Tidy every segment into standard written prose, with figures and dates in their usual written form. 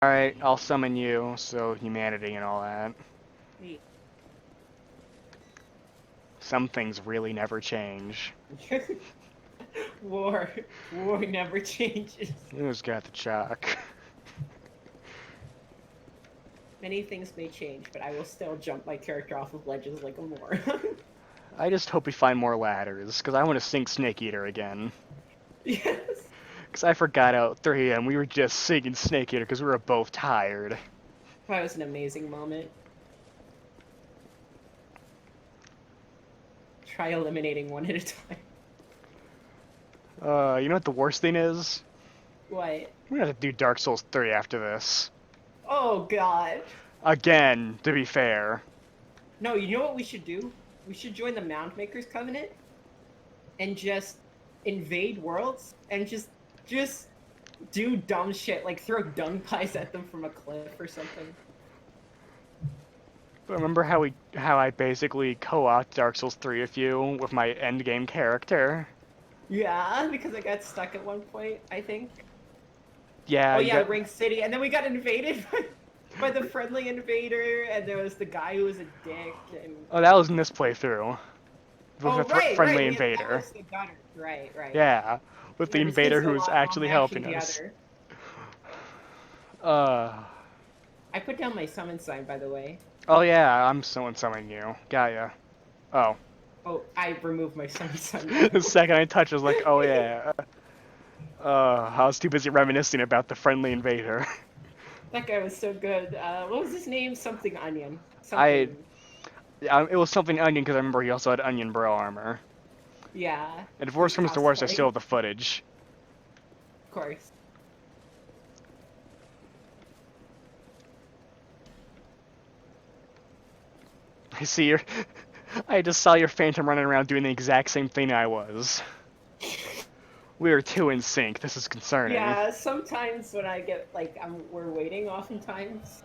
Alright, I'll summon you, so humanity and all that. Wait. Some things really never change. War never changes. Who's got the chalk? Many things may change, but I will still jump my character off of ledges like a moron. I just hope we find more ladders, because I want to sink Snake Eater again. Yes. Because I forgot out 3 and we were just sinking Snake Eater because we were both tired. That was an amazing moment. Try eliminating one at a time. You know what the worst thing is? What? We're gonna have to do Dark Souls 3 after this. Oh god. Again, to be fair. No, you know what we should do? We should join the Mound Makers Covenant and just invade worlds and just do dumb shit, like throw dung pies at them from a cliff or something. Remember how I basically co-opted Dark Souls 3 with you with my endgame character? Yeah, because I got stuck at one point, I think. Yeah. Oh yeah, Ring City, and then we got invaded by the friendly invader, and there was the guy who was a dick. And... Oh, that was in this playthrough. With Oh the right, friendly right. invader. That was the gunner. Right. Yeah, with the invader who was actually helping us. I put down my summon sign, by the way. Oh yeah, I'm summoning you. Got ya. Oh. Oh, I removed my summon sign. The second I touched, I was like, oh yeah. I was too busy reminiscing about the friendly invader. That guy was so good. What was his name? Something Onion. Something. It was something Onion because I remember he also had Onion Bro armor. Yeah. And if worse comes to worse, I still have the footage. Of course. I just saw your Phantom running around doing the exact same thing I was. We are too in sync. This is concerning. Yeah, sometimes when I get, like, we're waiting oftentimes.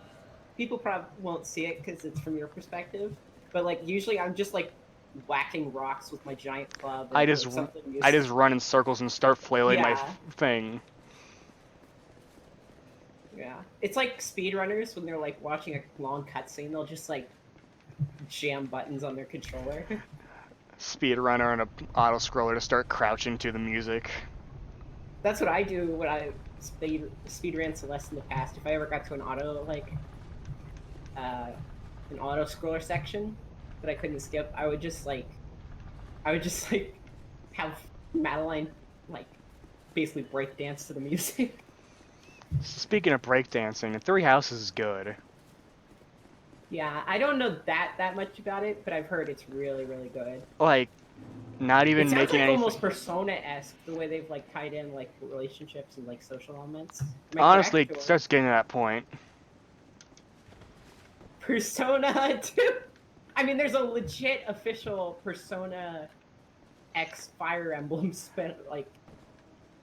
People probably won't see it because it's from your perspective. But, like, usually I'm just, like, whacking rocks with my giant club. I just run in circles and start flailing my thing. Yeah. It's like speedrunners when they're, like, watching a long cutscene. They'll just, like, jam buttons on their controller. Speedrunner and an auto-scroller to start crouching to the music. That's what I do when I speedran Celeste in the past. If I ever got to an auto, like, an auto-scroller section that I couldn't skip, I would just have Madeline, like, basically breakdance to the music. Speaking of breakdancing, the Three Houses is good. Yeah, I don't know that much about it, but I've heard it's really, really good. Like, not even making anything. Almost Persona-esque, the way they've, like, tied in, like, relationships and, like, social elements. Honestly, it starts getting to that point. Persona 2? I mean, there's a legit official Persona X Fire Emblem like...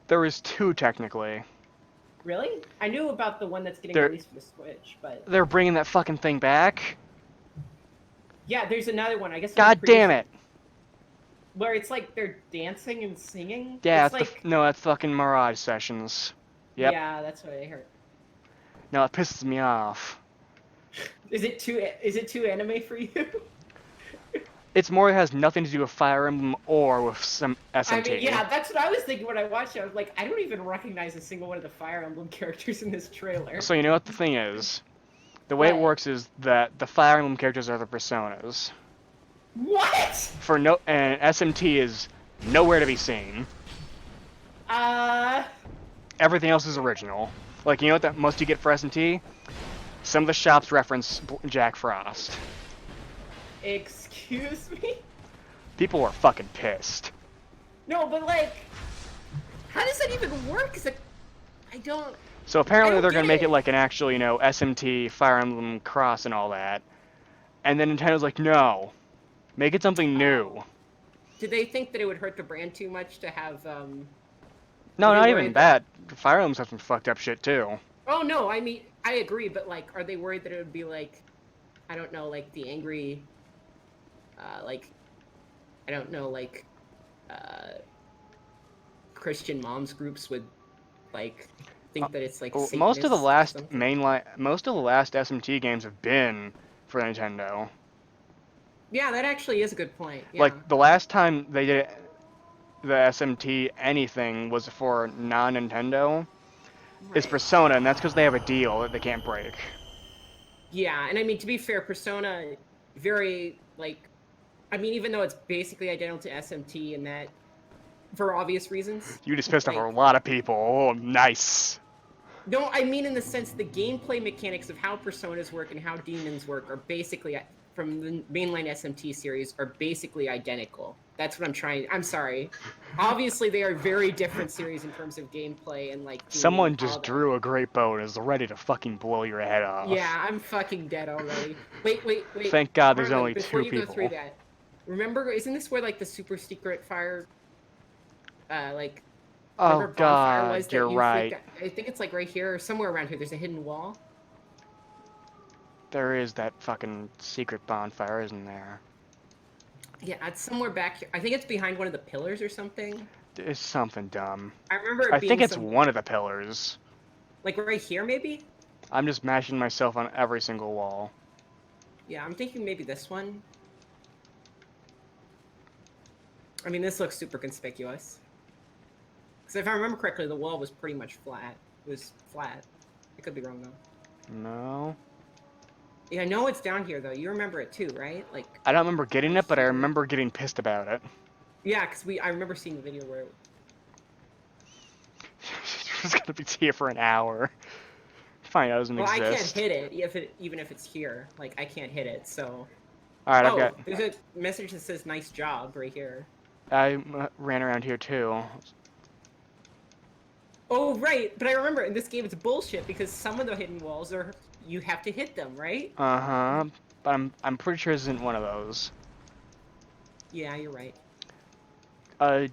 There was 2, technically. Really? I knew about the one that's getting released for the Switch, but... They're bringing that fucking thing back? Yeah, there's another one, I guess... God damn it! Where it's like they're dancing and singing? Yeah, no, that's fucking Mirage Sessions. Yep. Yeah, that's what I heard. No, it pisses me off. Is it too anime for you? It's more it has nothing to do with Fire Emblem or with some SMT. I mean, yeah, that's what I was thinking when I watched it. I was like, I don't even recognize a single one of the Fire Emblem characters in this trailer. So you know what the thing is? The way it works is that the Fire Emblem characters are the personas. What? And SMT is nowhere to be seen. Everything else is original. Like, you know what the most you get for SMT? Some of the shops reference Jack Frost. Excuse me? People were fucking pissed. No, but like, how does that even work? I don't... So apparently they're gonna make it like an actual, you know, SMT, Fire Emblem Cross and all that. And then Nintendo's like, no. Make it something new. Did they think that it would hurt the brand too much to have, No, not even that. Fire Emblem's have some fucked up shit too. Oh no, I mean, I agree, but like, are they worried that it would be like, I don't know, like the angry, like, I don't know, like, Christian moms groups would, like, think that it's like Well, Satanist or something. most of the last SMT games have been for Nintendo. Yeah, that actually is a good point. Like Yeah. the last time they did the SMT anything was for non-Nintendo is Right. Persona, and that's because they have a deal that they can't break. Yeah, and I mean to be fair, Persona very like I mean even though it's basically identical to SMT in that for obvious reasons, You just pissed off a like lot of people. Oh, nice. no, I mean in the sense the gameplay mechanics of how personas work and how demons work are basically from the mainline SMT series are basically identical. That's what I'm trying. I'm sorry. Obviously, they are very different series in terms of gameplay and like theming and Someone all just that. drew a great bow and is ready to fucking blow your head off. Yeah, I'm fucking dead already. Wait. Thank God there's Marlon, only before two you go through people. that, remember, isn't this where like the super secret fire, like Oh whatever bonfire was God, that you're you freaked right. out? I think it's like right here or somewhere around here. There's a hidden wall. There is that fucking secret bonfire, isn't there? Yeah, it's somewhere back here. I think it's behind one of the pillars or something. It's something dumb. I remember I it think being it's somewhere one of the pillars. like right here, maybe. I'm just mashing myself on every single wall. Yeah, I'm thinking maybe this one. I mean, this looks super conspicuous. Because if I remember correctly, the wall was pretty much flat. It was flat. I could be wrong though. No. Yeah, I know it's down here though. You remember it too, right? Like I don't remember getting right it, but I here. remember getting pissed about it. Yeah, because I remember seeing the video where. It's gonna be here for an hour. Find out it doesn't Well, I can't exist. hit it even if it's here. Like I can't hit it. So. Alright, I've got... Oh, there's a message that says "nice job" right here. I ran around here too. Oh right, but I remember in this game it's bullshit because some of the hidden walls are you have to hit them, right? Uh-huh. But I'm pretty sure this isn't one of those. Yeah, you're right.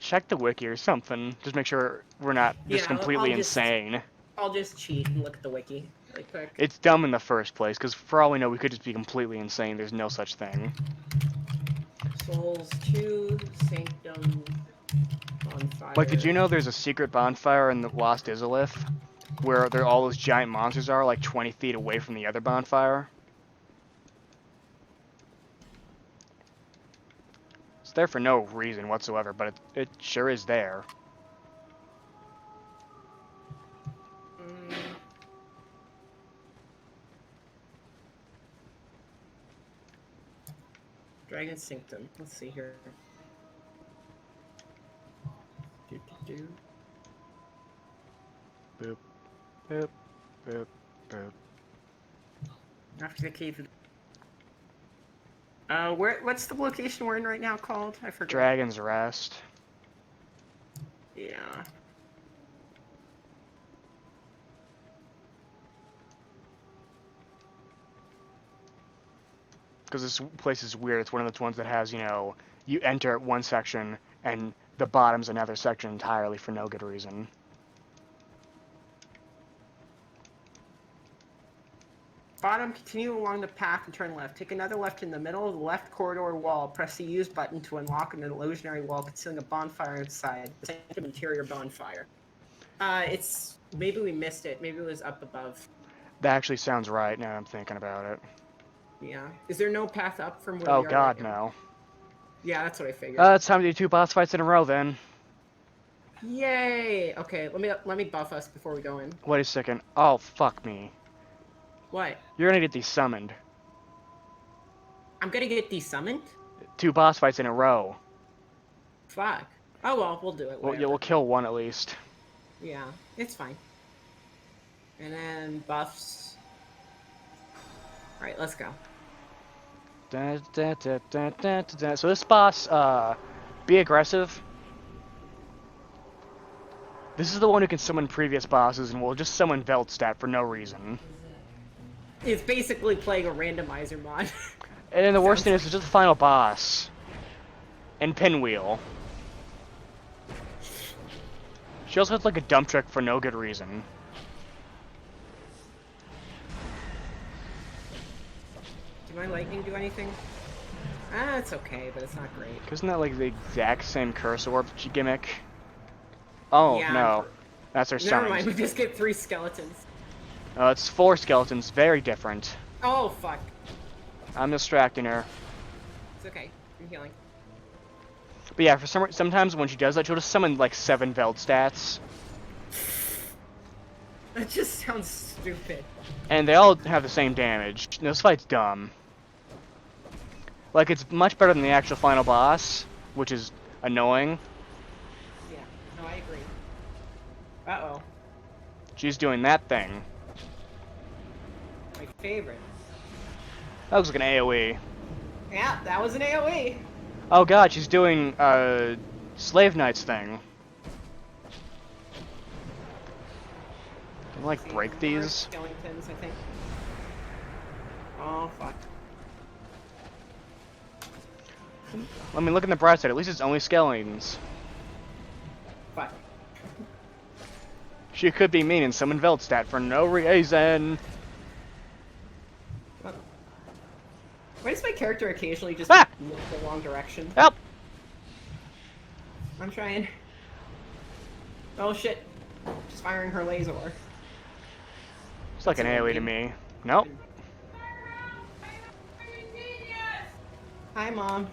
Check the wiki or something. Just make sure we're not just Yeah, completely insane. I'll just cheat and look at the wiki really quick. It's dumb in the first place, because for all we know, we could just be completely insane. There's no such thing. Souls 2, Sanctum, Bonfire. Like, did you know there's a secret bonfire in the Lost Izalith? Where all those giant monsters are, like 20 feet away from the other bonfire? It's there for no reason whatsoever, but it sure is there. Dragon Sanctum. Let's see here. Boop, boop, boop, boop. After the cave. What's the location we're in right now called? I forgot. Dragon's Rest. Yeah. Because this place is weird. It's one of the ones that has, you know, you enter one section and the bottom's another section entirely for no good reason. Bottom, continue along the path and turn left. Take another left in the middle of the left corridor wall. Press the use button to unlock an illusionary wall concealing a bonfire inside. The Sanctum interior bonfire. It's maybe we missed it. Maybe it was up above. That actually sounds right now that I'm thinking about it. Yeah. Is there no path up from where Oh we are god, right now? no. Yeah, that's what I figured. It's time to do 2 boss fights in a row then. Yay! Okay, let me buff us before we go in. Wait a second. Oh, fuck me. What? You're gonna get these summoned. I'm gonna get desummoned? 2 boss fights in a row. Fuck. Oh well, we'll do it. Well, yeah, we'll kill one at least. Yeah, it's fine. And then buffs. Alright, let's go. So this boss, be aggressive. This is the one who can summon previous bosses and will just summon Veldstat for no reason. It's basically playing a randomizer mod. And then the worst thing is it's just the final boss. And Pinwheel. She also has like a dump truck for no good reason. Did my lightning do anything? Ah, it's okay, but it's not great. Isn't that like the exact same curse orb gimmick? Oh, Yeah, no. That's her Never mind, we summons. just get 3 skeletons. It's 4 skeletons, very different. Oh, fuck. I'm distracting her. It's okay. I'm healing. But yeah, sometimes when she does that, she'll just summon like 7 Veldstats. That just sounds stupid. And they all have the same damage. This fight's dumb. Like, it's much better than the actual final boss, which is annoying. Yeah, no, I agree. Uh-oh. She's doing that thing. My favorite. That looks like an AoE. Yeah, that was an AoE. Oh god, she's doing, Slave Knight's thing. Can I, like, break these? Skeletons, I think. Oh, fuck. I mean, look in the bright side, at least it's only skeletons. Fuck. She could be mean and summon Veldstat for no reason. Why does my character occasionally just Ah! look the wrong direction? Help! I'm trying. Oh shit. Just firing her laser. It's like an AoE to me. Nope. Hi, Mom.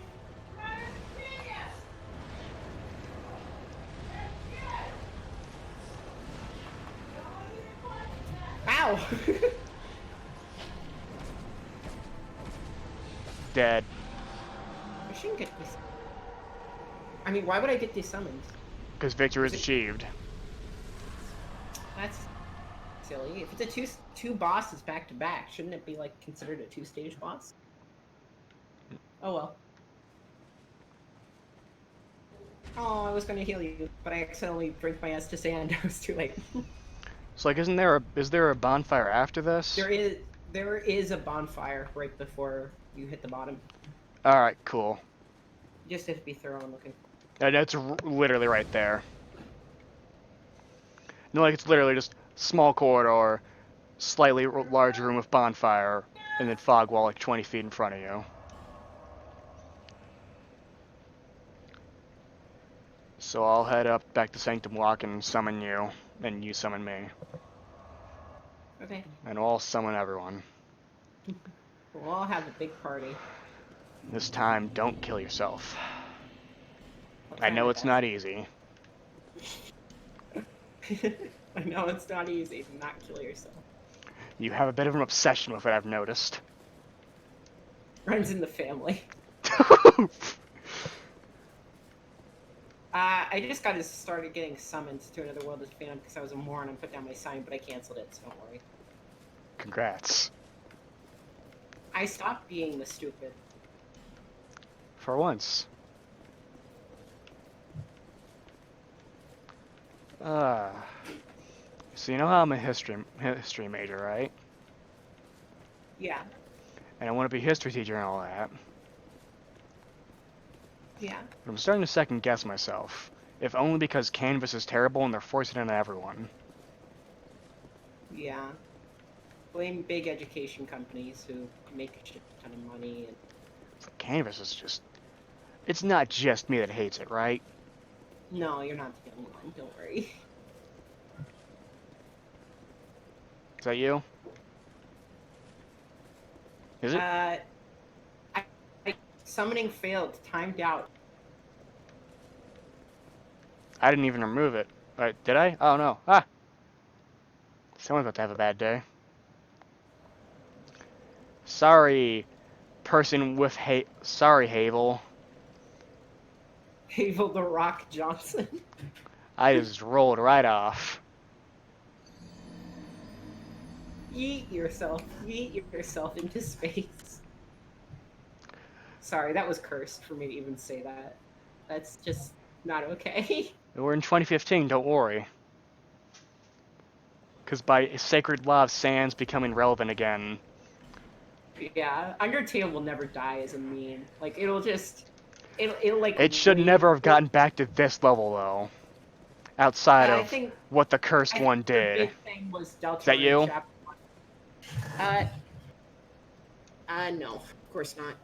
Ow! Dead. I shouldn't get this. I mean, why would I get these summons? Because victory is achieved. That's silly. If it's a two bosses back to back, shouldn't it be like considered a 2-stage boss? Oh well. Oh, I was gonna heal you, but I accidentally drank my S to sand. It was too late. So like, is there a bonfire after this? There is a bonfire right before you hit the bottom. All right, cool. You just have to be thorough and looking. And it's literally right there. No, like it's literally just small corridor, slightly large room with bonfire, and then fog wall like 20 feet in front of you. So I'll head up back to Sanctum Walk and summon you, and you summon me. Okay. And we'll all summon everyone. We'll all have a big party. This time, don't kill yourself. I'll I try know my it's best. not easy. I know it's not easy to not kill yourself. You have a bit of an obsession with it, I've noticed. Runs in the family. I just got started getting summoned to another world as fan because I was a moron and put down my sign, but I canceled it, so don't worry. Congrats. I stopped being the stupid. For once. So you know how I'm a history major, right? Yeah. And I want to be a history teacher and all that. Yeah. But I'm starting to second guess myself. If only because Canvas is terrible and they're forcing it on everyone. Yeah. Blame big education companies who make a shit ton of money. And... Canvas is just... It's not just me that hates it, right? No, you're not the only one. Don't worry. Is that you? Is it? Summoning failed. Timed out. I didn't even remove it. Did I? Oh no. Ah! Someone's about to have a bad day. Sorry, person with Sorry, Havel. Havel the Rock Johnson. I just rolled right off. Yeet yourself into space. Sorry, that was cursed for me to even say that. That's just not okay. We're in 2015, don't worry. Because by sacred law of sands becoming relevant again. Yeah, Undertale will never die as a meme. Like, it'll like... It should never have gotten back to this level, though. Outside of what the cursed one did. The big thing was Delta Is that you? No, of course not.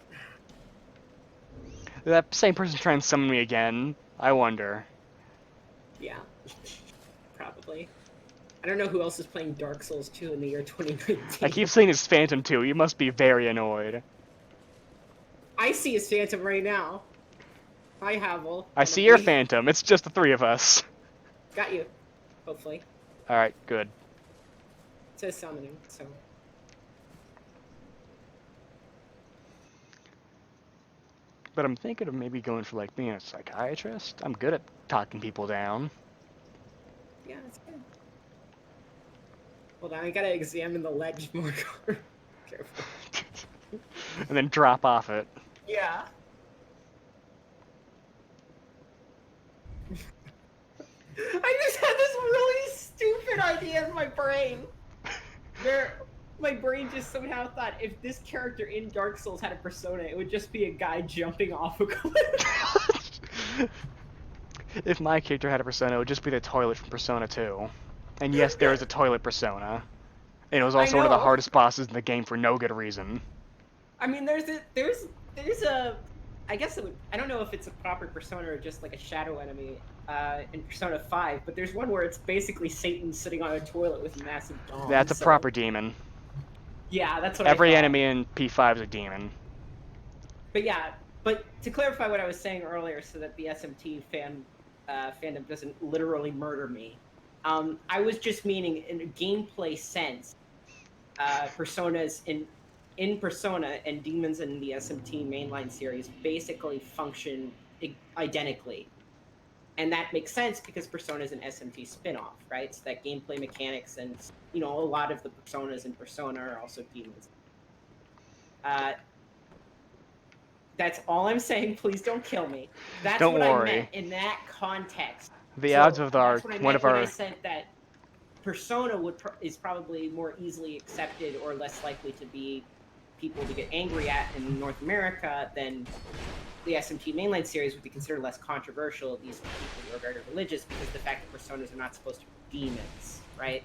That same person trying to summon me again. I wonder. Yeah, probably. exactly. I don't know who else is playing Dark Souls 2 in the year 2019. I keep saying it's Phantom 2. You must be very annoyed. I see his Phantom right now. Hi, Havel. I see your Phantom. It's just the three of us. Got you. Hopefully. Alright, good. It says summoning, so. But I'm thinking of maybe going for, like, being a psychiatrist. I'm good at talking people down. Yeah, that's good. Hold on, I gotta examine the ledge more. Careful. And then drop off it. Yeah. I just had this really stupid idea in my brain. Where my brain just somehow thought if this character in Dark Souls had a persona, it would just be a guy jumping off a cliff. If my character had a persona, it would just be the toilet from Persona 2. And yes, there is a toilet persona. And it was also one of the hardest bosses in the game for no good reason. I mean, there's a, I guess it would, I don't know if it's a proper persona or just like a shadow enemy in Persona 5, but there's one where it's basically Satan sitting on a toilet with a massive dong. That's a proper demon. Yeah, that's what Every I thought. enemy in P5 is a demon. But yeah, but to clarify what I was saying earlier so that the SMT fandom doesn't literally murder me, I was just meaning in a gameplay sense, personas in Persona and demons in the SMT mainline series basically function identically. And that makes sense because Persona is an SMT spin-off, right? So that gameplay mechanics and, you know, a lot of the personas in Persona are also demons. That's all I'm saying. Please don't kill me. That's Don't what worry. I meant in that context. The odds of that's what I one meant of when our I said that Persona is probably more easily accepted or less likely to be people to get angry at in North America than the SMT mainline series would be considered less controversial, at least for people who are very religious, because the fact that personas are not supposed to be demons, right?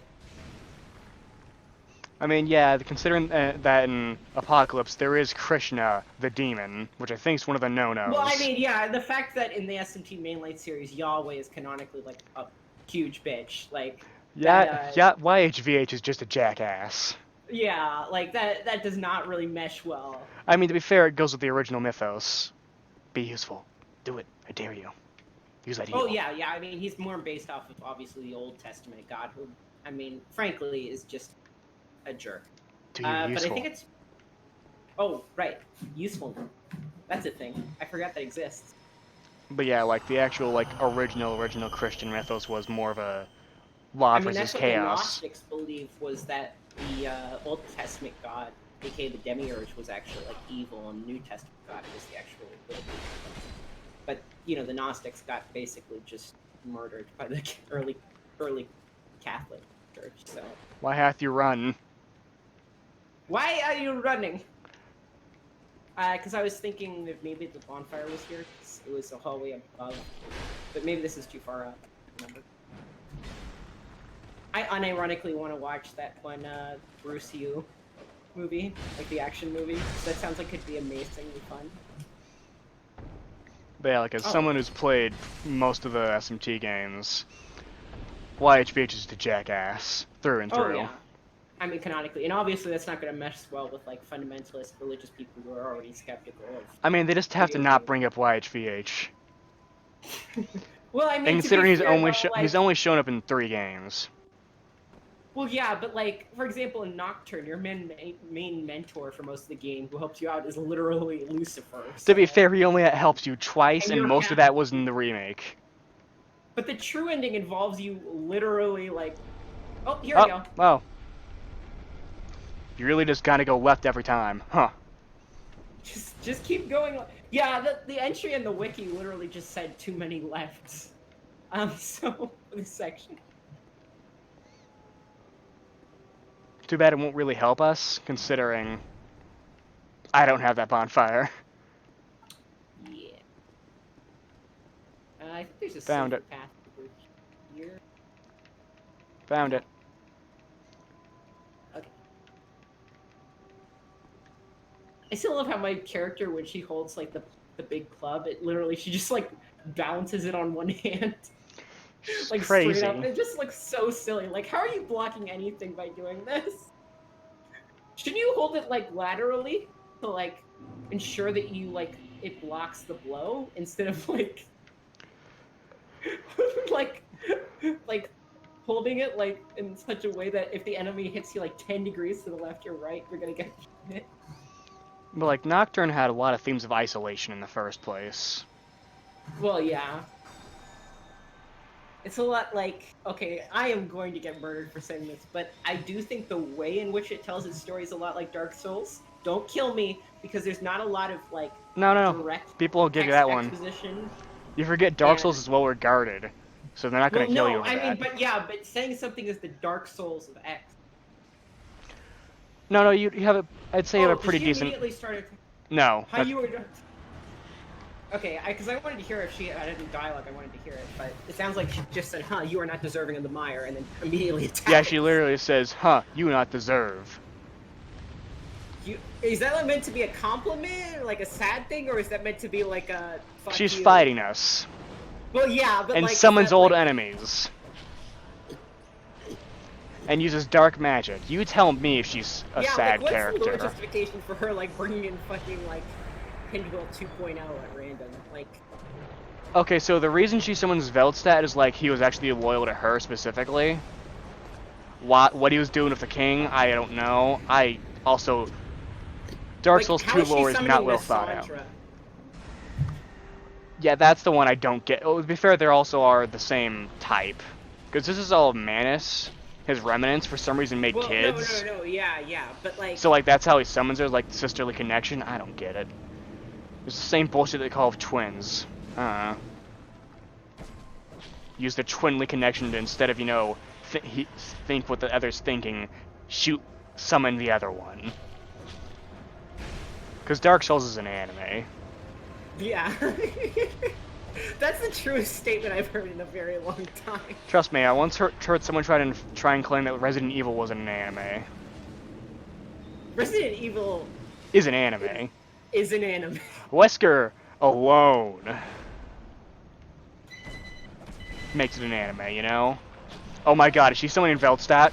I mean, yeah, considering that in Apocalypse there is Krishna, the demon, which I think is one of the no-nos. Well, I mean, yeah, the fact that in the SMT mainline series, Yahweh is canonically, like, a huge bitch, like... Yeah, that, yeah, YHVH is just a jackass. Yeah, like, that does not really mesh well. I mean, to be fair, it goes with the original mythos. Be useful. Do it. I dare you. Use that heal. Oh, yeah, I mean, he's more based off of, obviously, the Old Testament God, who, I mean, frankly, is just a jerk. Do you useful. But I think it's... Oh, right. Useful. That's a thing. I forgot that exists. But yeah, like, the actual, like, original Christian mythos was more of a law versus that's chaos. What the Gnostics believed was that the Old Testament God, aka the Demiurge, was actually, like, evil, and the New Testament God was the actual good. But, you know, the Gnostics got basically just murdered by the early Catholic Church, so... Why hath you run? Why are you running? Because I was thinking that maybe the bonfire was here. It was a hallway above. But maybe this is too far up. Remember? I unironically want to watch that one Bruce Yu movie, like the action movie. That sounds like it'd be amazingly fun. But yeah, like, as someone who's played most of the SMT games, YHVH is the jackass through and through. Oh, yeah. I mean, canonically. And obviously that's not going to mesh well with, like, fundamentalist religious people who are already skeptical of... I mean, they just have to not bring up YHVH. Well, I mean, and considering he's only shown up in 3 games. Well, yeah, but, like, for example, in Nocturne, your main mentor for most of the game who helps you out is literally Lucifer. So... To be fair, he only helps you twice, and most of that was in the remake. But the true ending involves you literally, like... Oh, here we go. Oh. You really just gotta go left every time, huh? Just keep going. Yeah, the entry in the wiki literally just said too many lefts. So, for this section. Too bad it won't really help us, considering I don't have that bonfire. Yeah. I think there's a Found it. path over here. Found it. Okay. I still love how my character, when she holds, like, the big club, it literally, she just, like, balances it on one hand. looks like crazy. straight up. It just looks so silly. Like, how are you blocking anything by doing this? Shouldn't you hold it like laterally to like ensure that you like it blocks the blow instead of like like like holding it like in such a way that if the enemy hits you like 10 degrees to the left or right, you're gonna get hit. But like Nocturne had a lot of themes of isolation in the first place. Well, yeah. It's a lot like, okay, I am going to get murdered for saying this, but I do think the way in which it tells its story is a lot like Dark Souls. Don't kill me, because there's not a lot of like No. direct People will give you text that one. exposition. You forget Dark And Souls is well regarded, so they're not well, gonna kill you no, over I that. mean, but yeah, but saying something is the Dark Souls of X. No, you have a. I'd say you have a pretty she decent. immediately started. No. How you were? Okay, because I wanted to hear if she had any dialogue. I wanted to hear it, but it sounds like she just said, "Huh, you are not deserving of the mire," and then immediately attacked. Yeah, she literally says, "Huh, you not deserve." Is that meant to be a compliment, like a sad thing, or is that meant to be like a? Fuck She's you? fighting us. Well, yeah, but and like, summons old like... enemies. And uses dark magic. You tell me if she's a sad what's character. the lore justification for her like bringing in fucking like Pinwheel 2.0 at random? Like, okay, so the reason she summons Veldstat is like he was actually loyal to her specifically. What he was doing with the king, I don't know. I also Dark Souls 2 lore is not well thought out. Yeah, that's the one I don't get. Oh, to be fair, they also are the same type. Because this is all Manus. His remnants, for some reason, made kids. No, yeah, but like... So, like, that's how he summons her, like, sisterly connection? I don't get it. It's the same bullshit they call twins. Use the twinly connection to, instead of, you know, think what the other's thinking, summon the other one. Because Dark Souls is an anime. Yeah. That's the truest statement I've heard in a very long time. Trust me, I once heard someone try and claim that Resident Evil wasn't an anime. Resident Evil... is an anime. Is an anime. Wesker alone makes it an anime, you know? Oh my god, is she summoning Veldstat?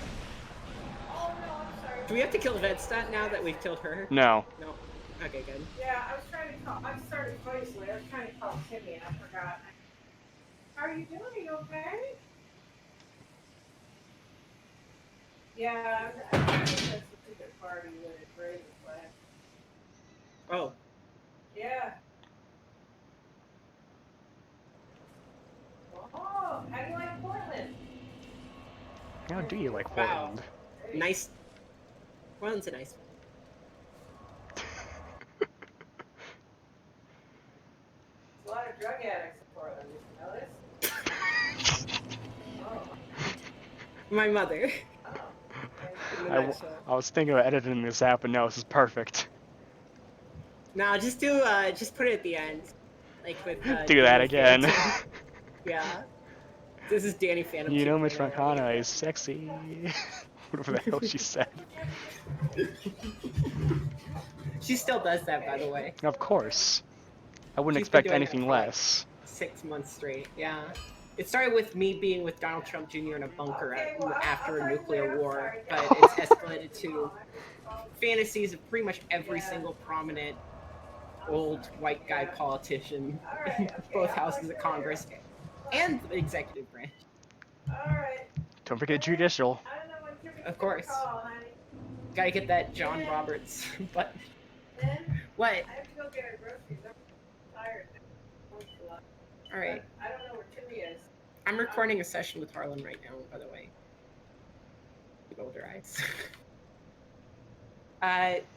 Oh no, I'm sorry. Do we have to kill Vedstat now that we've killed her? No. No. Okay, good. Yeah, I was trying to call. I started twice late. I was trying to call Timmy and I forgot. How are you doing? Are you okay? Yeah, I think that's a good party when it's ready to play. Oh. Yeah. Oh, how do you like Portland? How do you like Wow. Portland? Nice. Portland's a nice one. A lot of drug addicts in Portland. Did you notice? Oh. My mother. Oh. I was thinking of editing this out, but no, this is perfect. No, just put it at the end. Like with, Do that Danny again. Phantom. Yeah. This is Danny Phantom. You know Mitch 2.0. Francana is sexy. Whatever the hell she said. She still does that, by the way. Of course. I wouldn't She's been expect doing anything that for, like, less. 6 months straight, yeah. It started with me being with Donald Trump Jr. in a bunker after a nuclear war, but it's escalated to fantasies of pretty much every single prominent old white guy politician in both houses of Congress and the executive branch. Alright. Don't forget judicial. I don't know when Timmy Of course. call, honey. Gotta get that John Roberts button. Then What? I have to go get our groceries. I'm tired. Alright. I don't know where Timmy is. I'm recording a session with Harlan right now, by the way. Roll your eyes.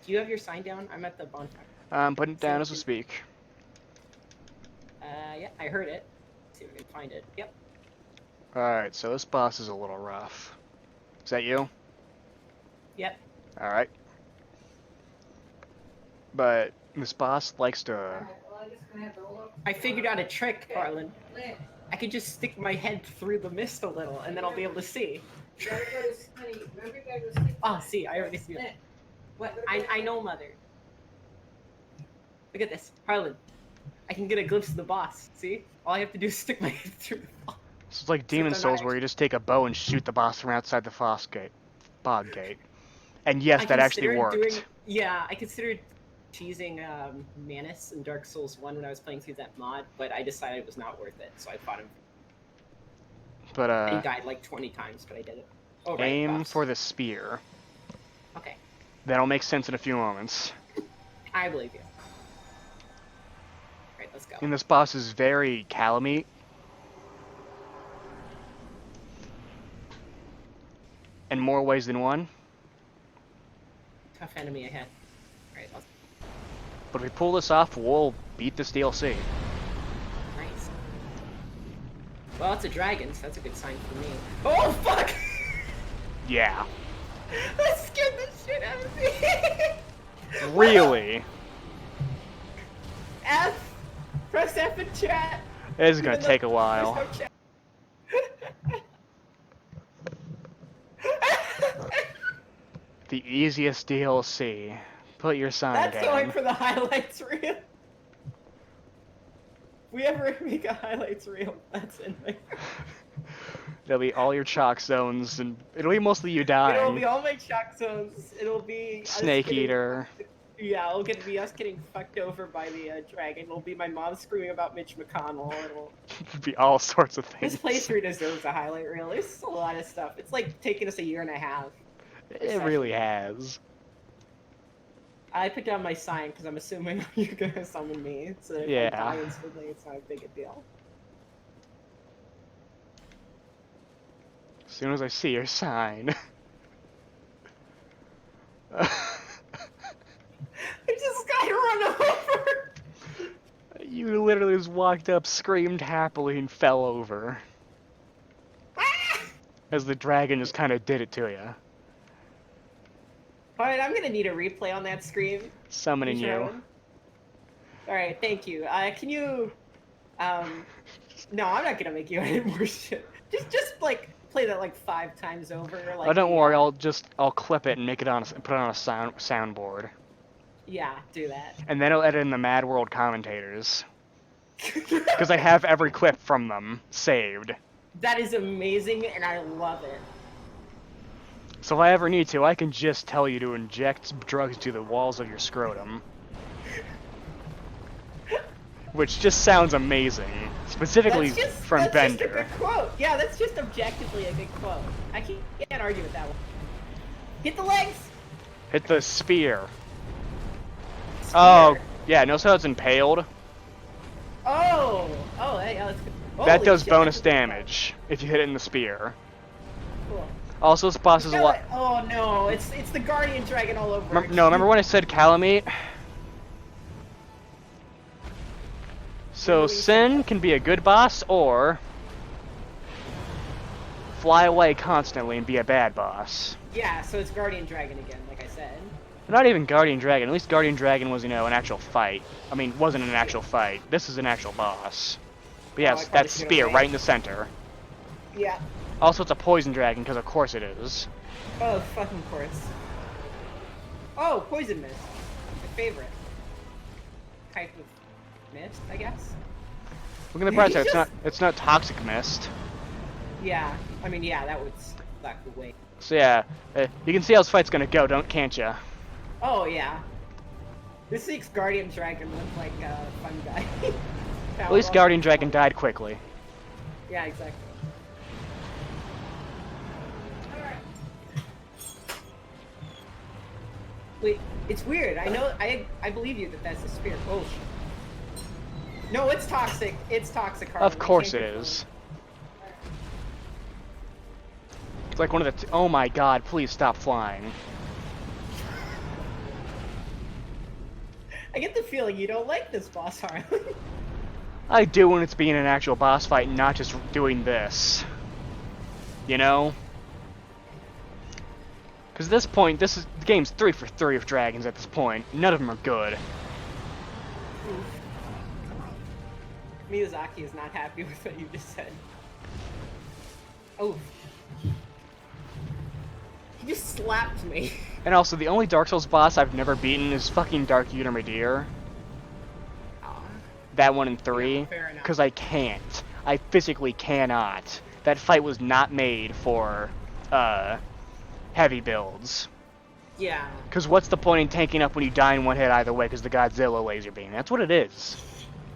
Do you have your sign down? I'm at the bonfire. I'm putting it down as we speak. Yeah, I heard it. Let's see if we can find it. Yep. Alright, so this boss is a little rough. Is that you? Yep. Alright. But this boss likes to... Well, I'm just gonna have to look. I figured out a trick, Harlan. Lynn, I could just stick my head through the mist a little, and then I'll be able to see. you gotta go to honey. Remember, you gotta go sleep. Oh, see, I already see it. Lynn, What? I know, Mother. Look at this, Harlan. I can get a glimpse of the boss. See? All I have to do is stick my head through the So it's like Demon they're Souls not where you just take a bow and shoot the boss from outside the bog gate. And yes, that actually worked. I considered cheesing Manus in Dark Souls 1 when I was playing through that mod, but I decided it was not worth it, so I fought him. But He died like 20 times, but I did it. Oh, right, aim buffs. for the spear. Okay, That'll make sense in a few moments. I believe you. Alright, let's go. And this boss is very Calamite. In more ways than one. Tough enemy ahead. Alright, let's... But if we pull this off, we'll beat this DLC. Nice. Well, it's a dragon, so that's a good sign for me. Oh, fuck! Yeah. That scared the shit out of me! Really? F! Press F in chat! This is gonna take a while. There's no chat. The easiest DLC. Put your sign That's down. going for the highlights reel. If we ever make a highlights reel, that's in there. There'll be all your chalk zones, and it'll be mostly you It'll dying. be all my shock zones. It'll be us Snake getting- Eater. Yeah, it'll be us getting fucked over by the dragon. It'll be my mom screaming about Mitch McConnell. It'll... It'll be all sorts of things. This playthrough deserves a highlight reel. There's a lot of stuff. It's like taking us a year and a half. It really has. I put down my sign because I'm assuming you're gonna summon me. So if Yeah. I die instantly, it's not a big a deal. As soon as I see your sign. I just got run over! You literally just walked up, screamed happily, and fell over. Ah! As the dragon just kind of did it to you. Alright, I'm gonna need a replay on that screen. Summoning you. Alright, thank you. Can you... No, I'm not gonna make you edit more shit. Just like, play that like 5 times over. Like, Oh, don't worry, I'll clip it and make it on put it on a soundboard. Yeah, do that. And then I'll edit in the Mad World commentators. Because I have every clip from them saved. That is amazing, and I love it. So if I ever need to, I can just tell you to inject drugs to the walls of your scrotum. Which just sounds amazing. Specifically from that's Bender. Just a good quote. Yeah, that's just objectively a good quote. I can't argue with that one. Hit the legs! Hit the spear. Spear. Oh, yeah, notice how it's impaled? Oh, yeah, that's good. That Holy does shit, bonus that's a good damage if you hit it in the spear. quote. Cool. Also, this boss is a lot. Oh no, it's the guardian dragon all over. Remember when I said Calamite? So Sin can be a good boss, or fly away constantly and be a bad boss. Yeah, so it's guardian dragon again, like I said. Not even Guardian Dragon. At least Guardian Dragon was, an actual fight. I mean, wasn't an actual fight. This is an actual boss. But Oh, I yes, probably that should've spear waited. right in the center. Yeah. Also, it's a poison dragon, because of course it is. Oh, fucking course. Oh, poison mist. My favorite type of mist, I guess. Look at the bright side. It's not toxic mist. Yeah, I mean, yeah, that would suck away. So yeah, you can see how this fight's gonna go, can't ya? Oh yeah. This makes Guardian Dragon look like a fun guy. At least Guardian Dragon died quickly. Yeah, exactly. Wait, it's weird. I know. I believe you that that's a spear. Oh shit. No, it's toxic. It's toxic. Harlan. Of course it is. It's like one of the. Oh my God! Please stop flying. I get the feeling you don't like this boss, Harlan. I do when it's being an actual boss fight, not just doing this. You know? Because at this point, the game's 3 for 3 of dragons at this point. None of them are good. Miyazaki is not happy with what you just said. Oh. He just slapped me. And also, the only Dark Souls boss I've never beaten is fucking Dark Utermedir. That one in 3. fair enough. Because I can't. I physically cannot. That fight was not made for heavy builds. Yeah. Because what's the point in tanking up when you die in one hit either way because the Godzilla laser beam? That's what it is.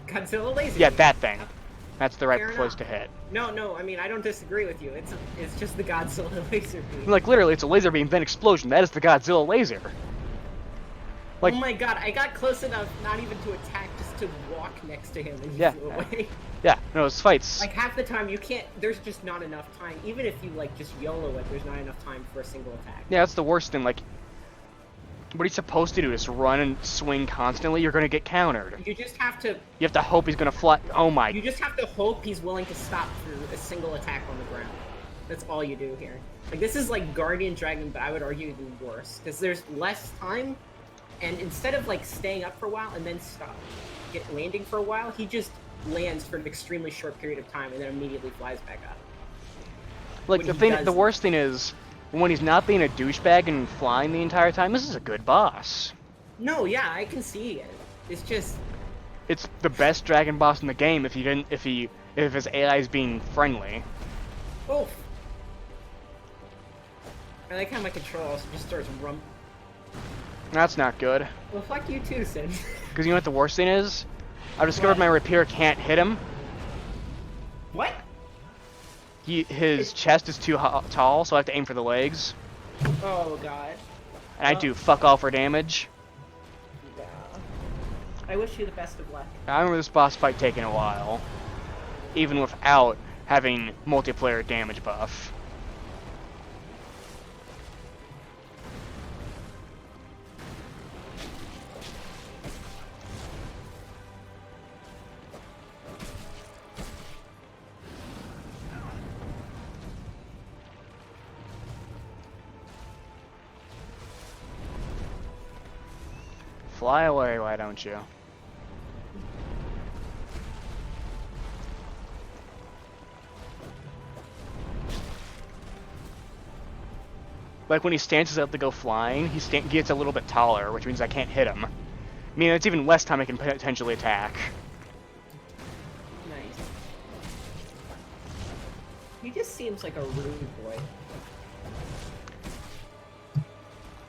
Godzilla laser. Yeah, beam. that thing. That's the right Fair place enough. to hit. No, I mean, I don't disagree with you. It's just the Godzilla laser beam. Like, literally, it's a laser beam, then explosion. That is the Godzilla laser. Like, oh my god, I got close enough not even to attack, just to walk next to him and he Yeah. flew away. yeah, no, it's fights. Like, half the time you can't, there's just not enough time. Even if you, like, just YOLO it, there's not enough time for a single attack. Yeah, that's the worst thing. Like, what he's supposed to do is run and swing constantly. You're gonna get countered. You just have to, You have to hope he's gonna fly. Oh my. you just have to hope he's willing to stop for a single attack on the ground. That's all you do here. Like, this is like Guardian Dragon, but I would argue even worse. Because there's less time, and instead of, like, staying up for a while and then stop, landing for a while, he just lands for an extremely short period of time and then immediately flies back up. Like, when the worst thing is, when he's not being a douchebag and flying the entire time, this is a good boss. No, yeah, I can see it. It's just, It's the best dragon boss in the game if his AI is being friendly. oof. I like how my control also just starts That's not good. Well, fuck you too, Sin. Because you know what the worst thing is? I've discovered What? my rapier can't hit him. What? His chest is too tall, so I have to aim for the legs. Oh, God. And I do fuck all for damage. Yeah. I wish you the best of luck. I remember this boss fight taking a while. Even without having multiplayer damage buff. Fly away, why don't you? Like when he stances up to go flying, he gets a little bit taller, which means I can't hit him. I mean, it's even less time I can potentially attack. Nice. He just seems like a rude boy.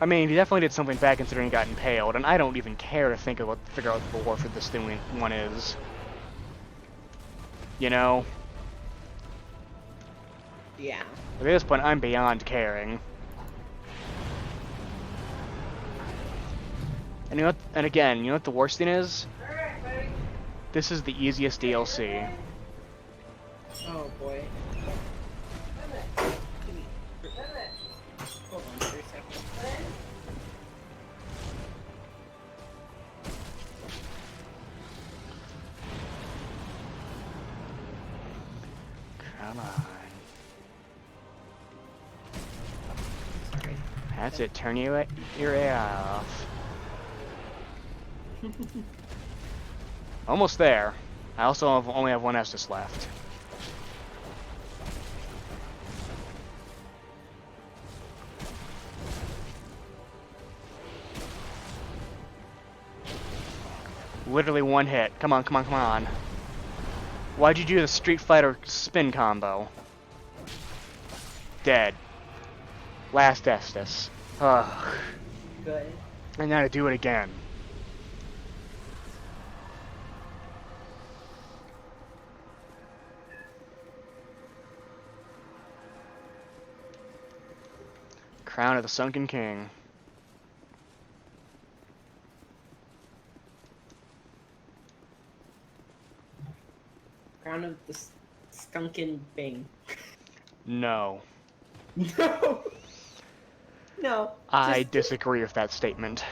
I mean, he definitely did something bad considering he got impaled, and I don't even care to figure out what the lore for this thing one is. You know? Yeah. At this point, I'm beyond caring. And you know what, and again, you know what the worst thing is? Alright, buddy. This is the easiest DLC. Oh, boy. Come here. Hold on for a second. Come on. Sorry. That's it, turn your AI off. Almost there. I also only have one Estus left. Literally one hit. Come on, come on, come on. Why'd you do the Street Fighter spin combo? Dead. Last Estus. Ugh. Good. And now to do it again. Crown of the Sunken King. Crown of the Skunkin' Bing. No. No! No. I just- disagree with that statement.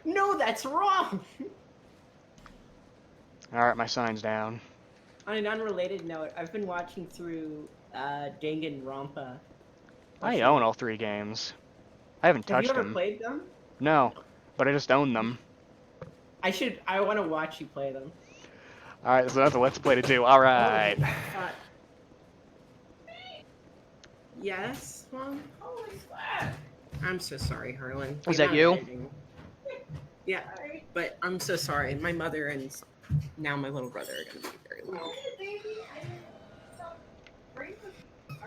No, that's wrong! Alright, my sign's down. On an unrelated note, I've been watching through Danganronpa. I own all 3 games. I haven't Have you touched ever them. played them? No, but I just own them. I want to watch you play them. Alright, there's another Let's Play to do. Alright. Yes, Mom? Holy crap. I'm so sorry, Harlan. Was You're that not you? editing. Yeah, but I'm so sorry. My mother and now my little brother are gonna be very loud. Baby,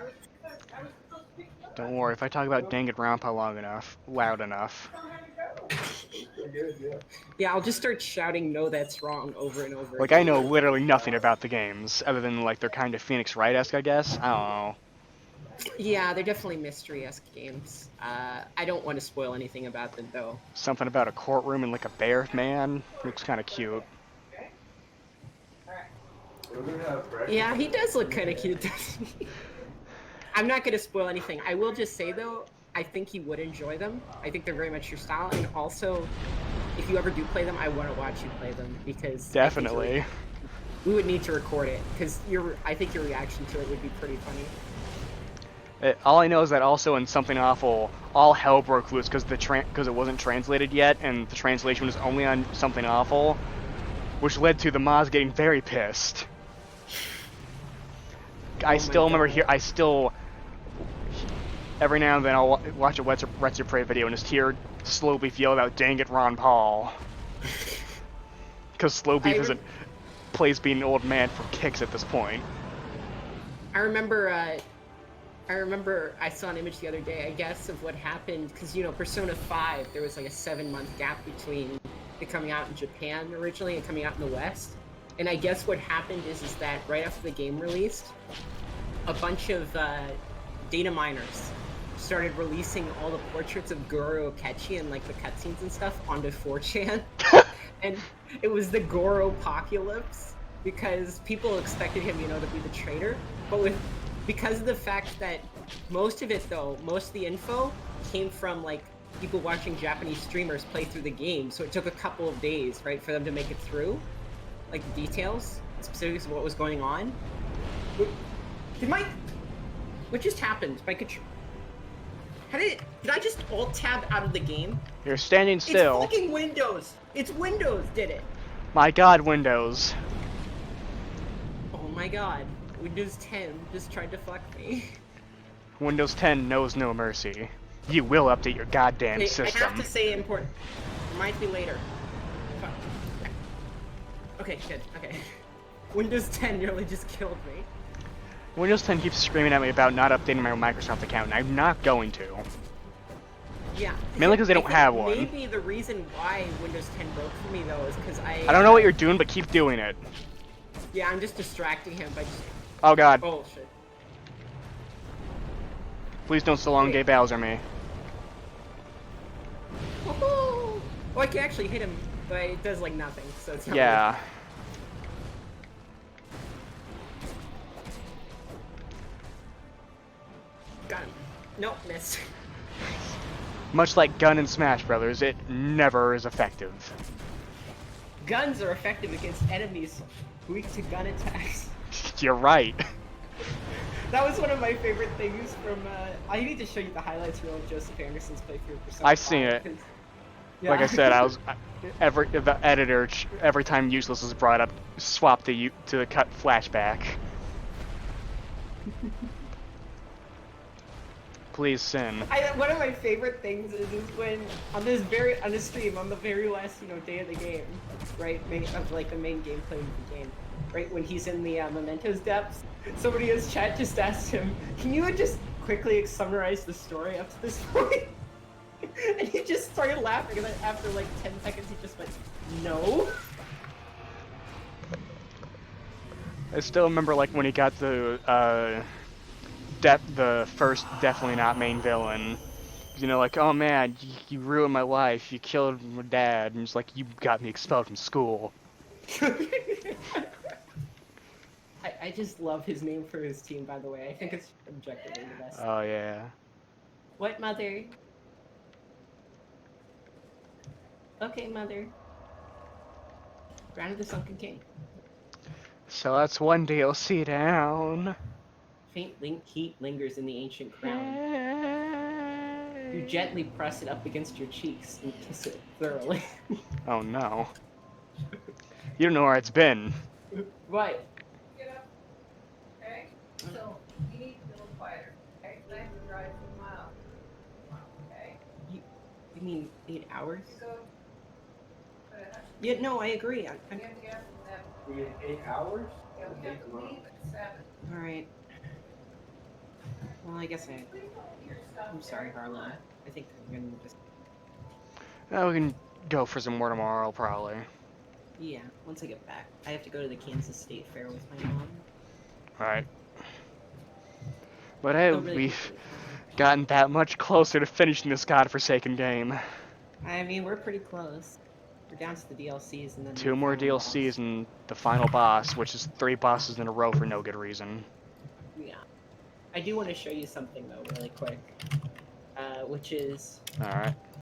I was supposed to pick you up. Don't worry, if I talk about Danganronpa loud enough. Yeah, I'll just start shouting "No, that's wrong" over and over Like, I again. know literally nothing about the games, other than, like, they're kind of Phoenix Wright-esque, I guess? I don't know. Yeah, they're definitely mystery-esque games. I don't want to spoil anything about them, though. Something about a courtroom and, like, a bear man. Looks kind of cute. Okay. Alright. Yeah, he does look kind of cute, doesn't he? I'm not going to spoil anything. I will just say, though, I think you would enjoy them. I think they're very much your style, and also, if you ever do play them, I want to watch you play them, because... Definitely. We would need to record it, because I think your reaction to it would be pretty funny. All I know is that also in Something Awful, all hell broke loose because it wasn't translated yet, and the translation was only on Something Awful, which led to the Moz getting very pissed. I still remember every now and then I'll watch a Let's Your Pray video and just hear Slow Beef yell out, "Dang it, Ron Paul." Because Slow Beef plays being an old man for kicks at this point. I remember I saw an image the other day, I guess, of what happened, because, you know, Persona 5, there was like a 7-month gap between it coming out in Japan originally and coming out in the West. And I guess what happened is that right after the game released, a bunch of data miners started releasing all the portraits of Goro Akechi and, like, the cutscenes and stuff onto 4chan. And it was the Goro apocalypse, because people expected him, you know, to be the traitor. But because of the fact that most of the info came from, like, people watching Japanese streamers play through the game, so it took a couple of days, right, for them to make it through, like, the details, specifics of what was going on. What just happened? Did I just alt-tab out of the game? You're standing still. It's fucking Windows! It's Windows did it! My god, Windows. Oh my god. Windows 10 just tried to fuck me. Windows 10 knows no mercy. You will update your goddamn system. I have to say important. Remind me later. Fuck. Okay, good. Okay. Windows 10 nearly just killed me. Windows 10 keeps screaming at me about not updating my Microsoft account, and I'm not going to. Yeah. Mainly because they don't have one. Maybe the reason why Windows 10 broke for me, though, is because I don't know what you're doing, but keep doing it. Yeah, I'm just distracting him by just... Oh god. Oh, shit. Please don't so long gay Bowser me. Oh, I can actually hit him, but it does, like, nothing, so it's not Yeah. Got him. Nope, missed. Much like Gun and Smash Brothers, it never is effective. Guns are effective against enemies weak to gun attacks. You're right. That was one of my favorite things from, I need to show you the highlights reel of Joseph Anderson's playthrough of Persona I've seen 5, it. 'cause- Yeah. Like I said, the editor, every time Useless is brought up, swap to the cut flashback. Please, Sin. One of my favorite things is when on the stream on the very last day of the game, right, of like the main gameplay of the game, right, when he's in the Mementos depths, somebody in his chat just asked him, "Can you just quickly summarize the story up to this point?" And he just started laughing, and then after like 10 seconds, he just went, "No." I still remember like when he got the first definitely not main villain. You know, like, oh man, you ruined my life, you killed my dad, and it's like, you got me expelled from school. I just love his name for his team, by the way. I think it's objectively the best. Oh yeah. What, mother? Okay, mother. Ground of the Sunken King. So that's one DLC down. Faint heat lingers in the ancient crown. You gently press it up against your cheeks and kiss it thoroughly. Oh no. You don't know where it's been. What? Get up. Okay? So, you need to be a little quieter. Okay? I have to drive 2 miles. Okay? You mean 8 hours? So, Yeah, no, I agree. we have to get up at 7. We get 8 hours? Yeah, we have to leave at 7. Alright. Well, I guess I'm sorry, Harlow. I think I'm gonna just. We can go for some more tomorrow, probably. Yeah, once I get back. I have to go to the Kansas State Fair with my mom. Alright. But hey, Oh, really we've quickly. gotten that much closer to finishing this godforsaken game. I mean, we're pretty close. We're down to the DLCs and then 2 the more final DLCs boss. and the final boss, which is 3 bosses in a row for no good reason. Yeah. I do want to show you something though, really quick. Which is Alright.